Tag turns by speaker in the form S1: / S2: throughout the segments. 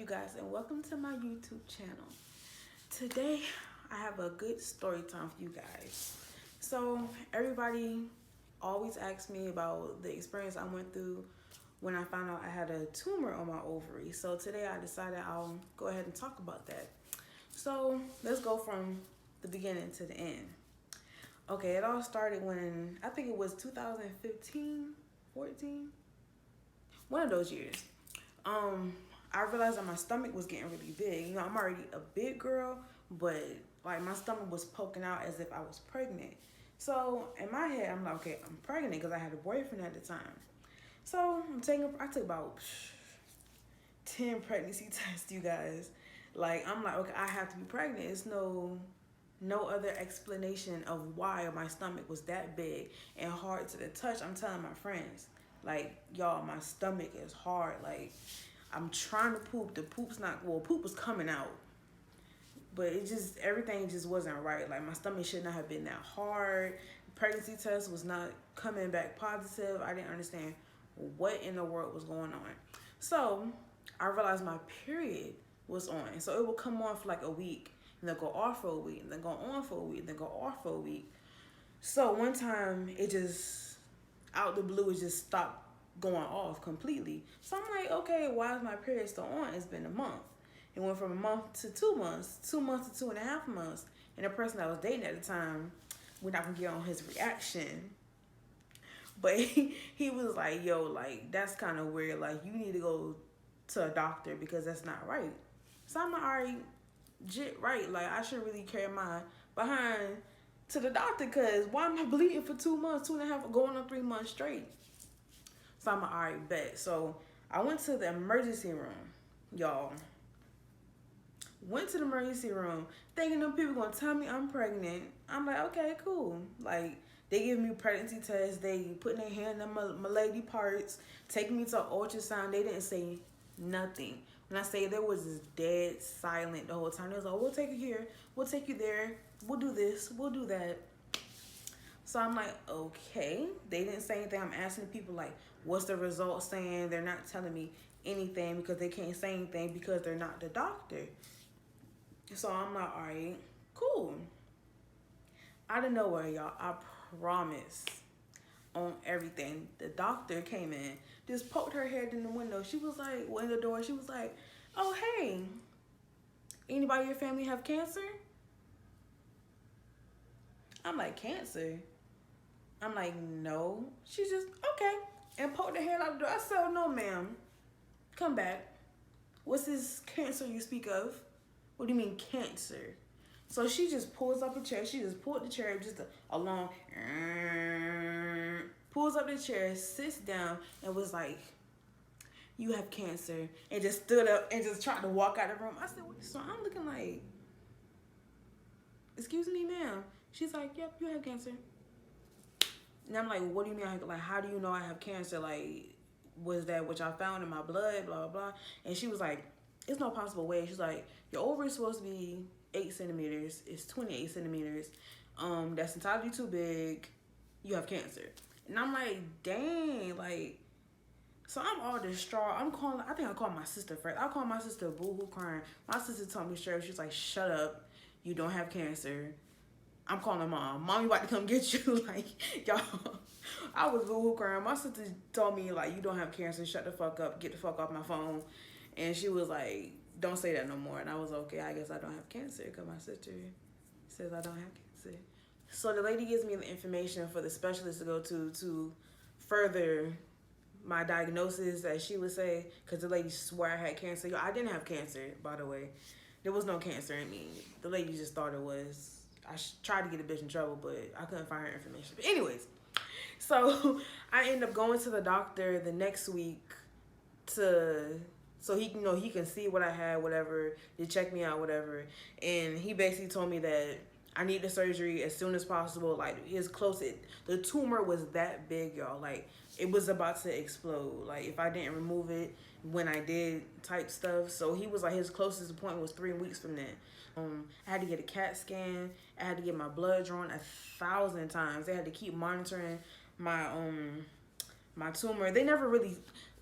S1: you guys, and welcome to my YouTube channel. Today I have a good story time for you guys. So everybody always asks me about the experience I went through when I found out I had a tumor on my ovary. So today I decided I'll go ahead and talk about that. So let's go from the beginning to the end. Okay, it all started when I think it was 2015, 14, one of those years. I realized that my stomach was getting really big. You know, I'm already a big girl, but like my stomach was poking out as if I was pregnant. So in my head, I'm like, okay, I'm pregnant because I had a boyfriend at the time. So I took about 10 pregnancy tests, you guys. Like, I'm like, okay, I have to be pregnant. It's no other explanation of why my stomach was that big and hard to the touch. I'm telling my friends, like, y'all, my stomach is hard. Like, I'm trying to poop. The poop's not, well, poop was coming out. But everything just wasn't right. Like, my stomach should not have been that hard. The pregnancy test was not coming back positive. I didn't understand what in the world was going on. So, I realized my period was on. So, it would come on for like a week, and then go off for a week, and then go on for a week, and then go off for a week. So, one time, it just, out the blue, it just stopped going off completely. So I'm like, okay, why is my period still on? It's been a month. It went from a month to 2 months, 2 months to 2.5 months. And the person I was dating at the time, we're not gonna get on his reaction. But he was like, yo, like, that's kind of weird. Like, you need to go to a doctor because that's not right. So I'm like, all right, right. Like, I should really carry my behind to the doctor because why am I bleeding for 2 months, 2.5, going on 3 months straight? So I'm like, all right, bet. So I went to the emergency room, y'all. Went to the emergency room thinking them people gonna tell me I'm pregnant. I'm like, okay, cool. Like, they give me pregnancy tests. They putting their hand on my lady parts, taking me to an ultrasound. They didn't say nothing. When I say there was this dead silent the whole time. They was like, we'll take you here. We'll take you there. We'll do this. We'll do that. So I'm like, okay. They didn't say anything. I'm asking people, like, what's the result saying? They're not telling me anything because they can't say anything because they're not the doctor. So I'm like, all right, cool. Out of nowhere, y'all, I promise on everything. The doctor came in, just poked her head in the window. She was like, well, in the door, she was like, oh, hey, anybody in your family have cancer? I'm like, cancer? I'm like, no. She's just, okay. And poked her head out the door. I said, oh, no, ma'am. Come back. What's this cancer you speak of? What do you mean cancer? So she just pulls up a chair. She just pulled the chair, just a long, pulls up the chair, sits down, and was like, you have cancer. And just stood up and just tried to walk out of the room. I said, what? So I'm looking like, excuse me, ma'am. She's like, yep, you have cancer. And I'm like, what do you mean? Like, how do you know I have cancer? Like, was that what y'all found in my blood? Blah, blah, blah. And she was like, it's no possible way. She's like, your ovary is supposed to be 8 centimeters. It's 28 centimeters. That's entirely too big. You have cancer. And I'm like, dang, like, so I'm all distraught. I think I called my sister first. I called my sister boo-hoo crying. My sister told me straight. She's like, shut up. You don't have cancer. I'm calling mom. Mommy about to come get you. Like, y'all, I was boo-hoo crying. My sister told me, like, you don't have cancer. Shut the fuck up. Get the fuck off my phone. And she was like, don't say that no more. And I was okay. I guess I don't have cancer because my sister says I don't have cancer. So the lady gives me the information for the specialist to go to further my diagnosis, as she would say, because the lady swore I had cancer. Yo, I didn't have cancer, by the way. There was no cancer in me. The lady just thought it was. I tried to get a bitch in trouble, but I couldn't find her information. But anyways, so I end up going to the doctor the next week so he can see what I had, whatever, to check me out, whatever. And he basically told me that I need the surgery as soon as possible. Like, the tumor was that big, y'all. Like, it was about to explode. Like, if I didn't remove it when I did type stuff. So he was like, his closest appointment was 3 weeks from then. I had to get a CAT scan. I had to get my blood drawn 1,000 times. They had to keep monitoring my tumor. They never really,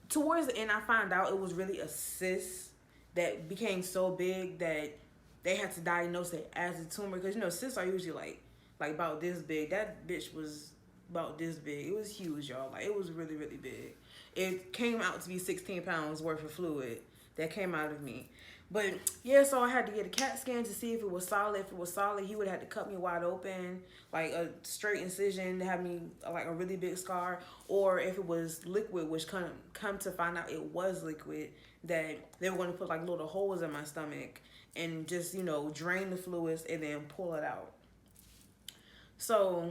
S1: towards the end, I found out it was really a cyst that became so big that they had to diagnose it as a tumor. Because, you know, cysts are usually like about this big. That bitch was about this big. It was huge, y'all. Like, it was really, really big. It came out to be 16 pounds worth of fluid that came out of me. But yeah, so I had to get a CAT scan to see if it was solid. If it was solid, he would have had to cut me wide open, like a straight incision to have me like a really big scar. Or if it was liquid, which come to find out it was liquid, that they were going to put like little holes in my stomach and just, you know, drain the fluids and then pull it out. So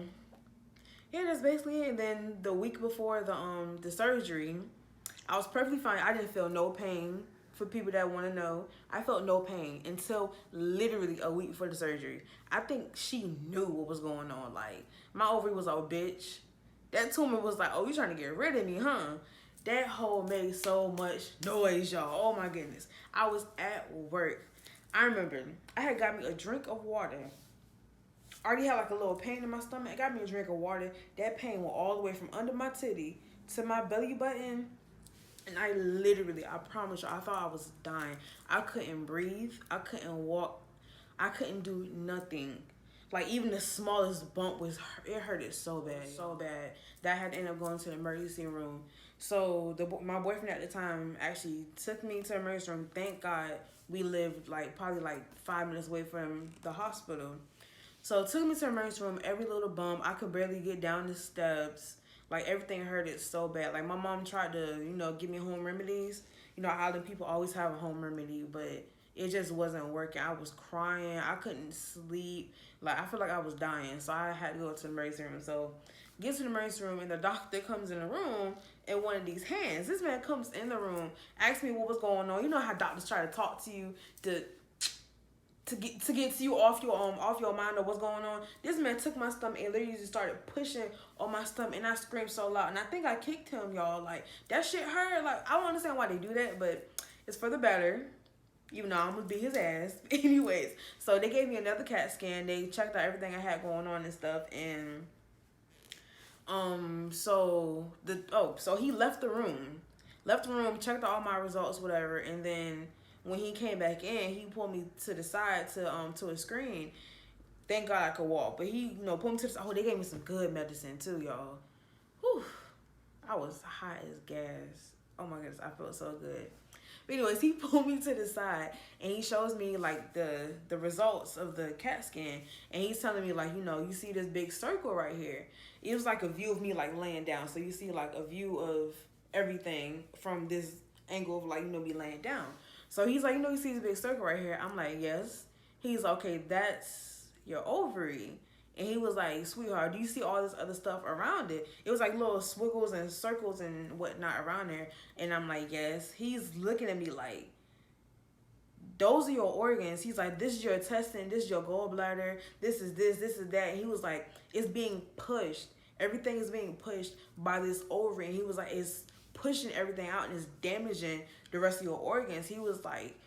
S1: yeah, that's basically it. And then the week before the surgery, I was perfectly fine. I didn't feel no pain. For people that want to know, I felt no pain until literally a week before the surgery. I think she knew what was going on. Like, my ovary was like, bitch. That tumor was like, oh, you trying to get rid of me, huh? That hole made so much noise, y'all. Oh my goodness. I was at work. I remember I had got me a drink of water. I already had like a little pain in my stomach. I got me a drink of water. That pain went all the way from under my titty to my belly button. And I literally, I promise you, I thought I was dying. I couldn't breathe. I couldn't walk. I couldn't do nothing. Like, even the smallest bump it hurted so bad, so bad, that I had to end up going to the emergency room. So my boyfriend at the time actually took me to the emergency room. Thank God we lived like probably like 5 minutes away from the hospital. So it took me to the emergency room. Every little bump, I could barely get down the steps. Like, everything hurted so bad. Like, my mom tried to, you know, give me home remedies. You know, island people always have a home remedy, but it just wasn't working. I was crying. I couldn't sleep. Like, I feel like I was dying. So I had to go to the emergency room. So get to the emergency room, and the doctor comes in the room in one of these hands. This man comes in the room, asks me what was going on. You know how doctors try to talk to you to get you off your mind or what's going on. This man took my stomach and literally just started pushing on my stomach, and I screamed so loud, and I think I kicked him, y'all. Like, that shit hurt. Like, I don't understand why they do that, but it's for the better. Even though I'm gonna beat his ass. Anyways, so they gave me another CAT scan. They checked out everything I had going on and stuff, and so he left the room, checked out all my results, whatever, and then when he came back in, he pulled me to the side to a screen. Thank God I could walk. But he, you know, pulled me to the side. Oh, they gave me some good medicine too, y'all. Whew. I was hot as gas. Oh my goodness, I felt so good. But anyways, he pulled me to the side and he shows me like the results of the CAT scan. And he's telling me, like, you know, you see this big circle right here. It was like a view of me like laying down. So you see like a view of everything from this angle of, like, you know, me laying down. So he's like, you know, you see this big circle right here? I'm like, yes. He's like, okay, that's your ovary. And he was like, sweetheart, do you see all this other stuff around it? It was like little squiggles and circles and whatnot around there. And I'm like, yes. He's looking at me like, those are your organs. He's like, this is your intestine, this is your gallbladder, this is that. And he was like, it's being pushed. Everything is being pushed by this ovary. And he was like, it's pushing everything out and it's damaging the rest of your organs. He was like,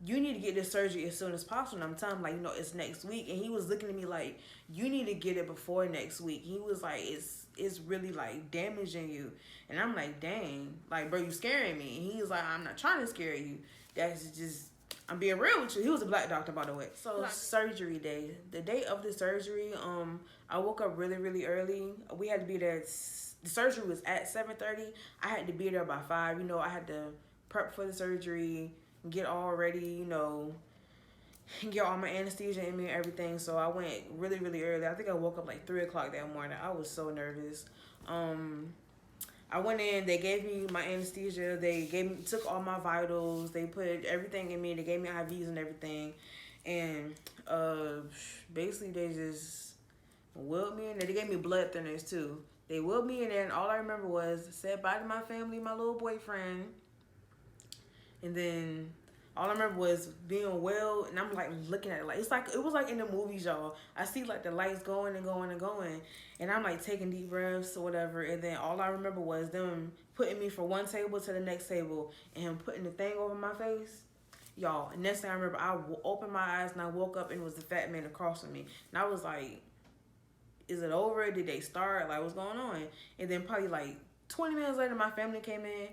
S1: you need to get this surgery as soon as possible. And I'm telling him, like, you know, it's next week. And he was looking at me like, you need to get it before next week. He was like, it's really like damaging you. And I'm like, dang, like, bro, you scaring me. And he's like, I'm not trying to scare you. That's just, I'm being real with you. He was a black doctor, by the way. So surgery day, the day of the surgery, I woke up really, really early. We had to be there. The surgery was at 7:30. I had to be there by 5. You know, I had to prep for the surgery, get all ready, you know, get all my anesthesia in me and everything. So I went really, really early. I think I woke up like 3 o'clock that morning. I was so nervous. I went in, they gave me my anesthesia, took all my vitals, they put everything in me, they gave me IVs and everything. And basically they just willed me in there. They gave me blood thinners too. They willed me in there, and all I remember was said bye to my family, my little boyfriend. And then all I remember was being well, and I'm like looking at it like it was like in the movies, y'all. I see like the lights going and going and going, and I'm like taking deep breaths or whatever. And then all I remember was them putting me from one table to the next table and him putting the thing over my face, y'all. And next thing I remember, I opened my eyes and I woke up and it was the fat man across from me, and I was like, is it over? Did they start? Like, what's going on? And then probably like 20 minutes later, my family came in.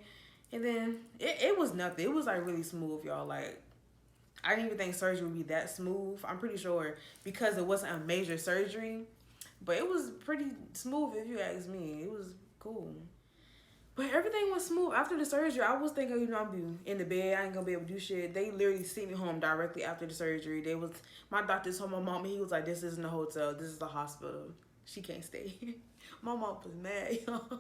S1: And then it was nothing. It was like really smooth, y'all. Like, I didn't even think surgery would be that smooth. I'm pretty sure because it wasn't a major surgery, but it was pretty smooth if you ask me. It was cool. But everything was smooth after the surgery. I was thinking, I'm be in the bed. I ain't gonna be able to do shit. They literally sent me home directly after the surgery. My doctor told my mom, he was like, "This isn't a hotel. This is a hospital. She can't stay." My mom was mad, y'all.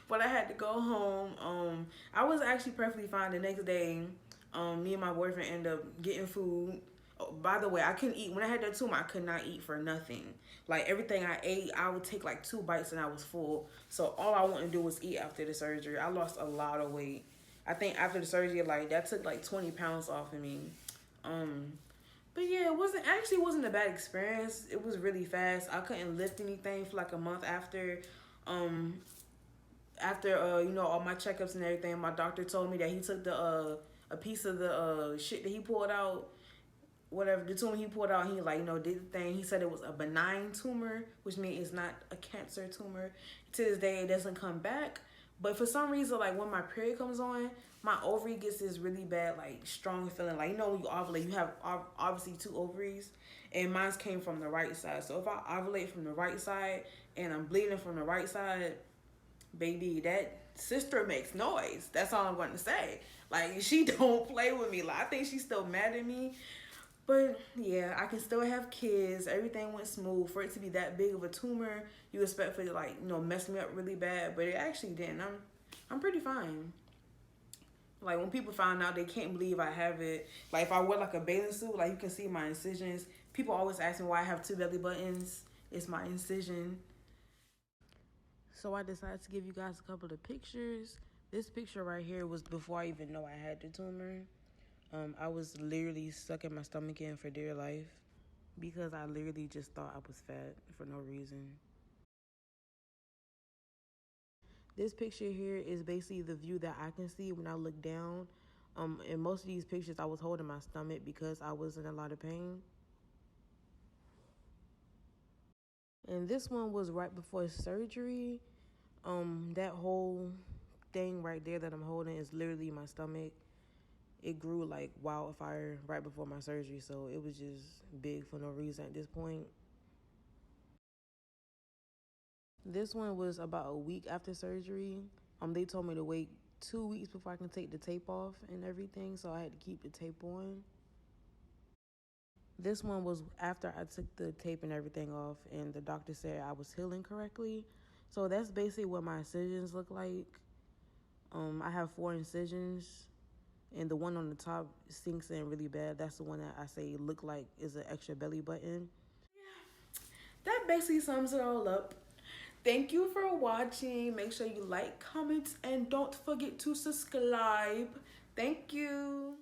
S1: But I had to go home. I was actually perfectly fine the next day. Me and my boyfriend ended up getting food. Oh, by the way, I couldn't eat when I had that tumor. I could not eat for nothing. Like everything I ate, I would take like 2 bites and I was full. So all I wanted to do was eat after the surgery. I lost a lot of weight. I think after the surgery, like that took like 20 pounds off of me. But yeah, it wasn't a bad experience. It was really fast. I couldn't lift anything for like a month after. Um, all my checkups and everything, my doctor told me that he took a piece of the shit that he pulled out, whatever the tumor he pulled out. He like did the thing. He said it was a benign tumor, which means it's not a cancer tumor. To this day, it doesn't come back. But for some reason, like when my period comes on, my ovary gets this really bad, like strong feeling. Like when you ovulate, you have obviously 2 ovaries, and mine came from the right side. So if I ovulate from the right side and I'm bleeding from the right side, baby, that sister makes noise. That's all I'm going to say. Like, she don't play with me. Like, I think she's still mad at me. But yeah, I can still have kids. Everything went smooth. For it to be that big of a tumor, you expect for it to mess me up really bad, but it actually didn't. I'm pretty fine. Like when people find out, they can't believe I have it. Like if I wear like a bathing suit, like you can see my incisions. People always ask me why I have 2 belly buttons. It's my incision. So I decided to give you guys a couple of pictures. This picture right here was before I even know I had the tumor. I was literally stuck in my stomach again for dear life because I literally just thought I was fat for no reason. This picture here is basically the view that I can see when I look down. In most of these pictures, I was holding my stomach because I was in a lot of pain. And this one was right before surgery. That whole thing right there that I'm holding is literally my stomach. It grew like wildfire right before my surgery, so it was just big for no reason at this point. This one was about a week after surgery. They told me to wait 2 weeks before I can take the tape off and everything, so I had to keep the tape on. This one was after I took the tape and everything off, and the doctor said I was healing correctly. So that's basically what my incisions look like. I have 4 incisions, and the one on the top sinks in really bad. That's the one that I say look like is an extra belly button. That basically sums it all up. Thank you for watching. Make sure you like, comment, and don't forget to subscribe. Thank you.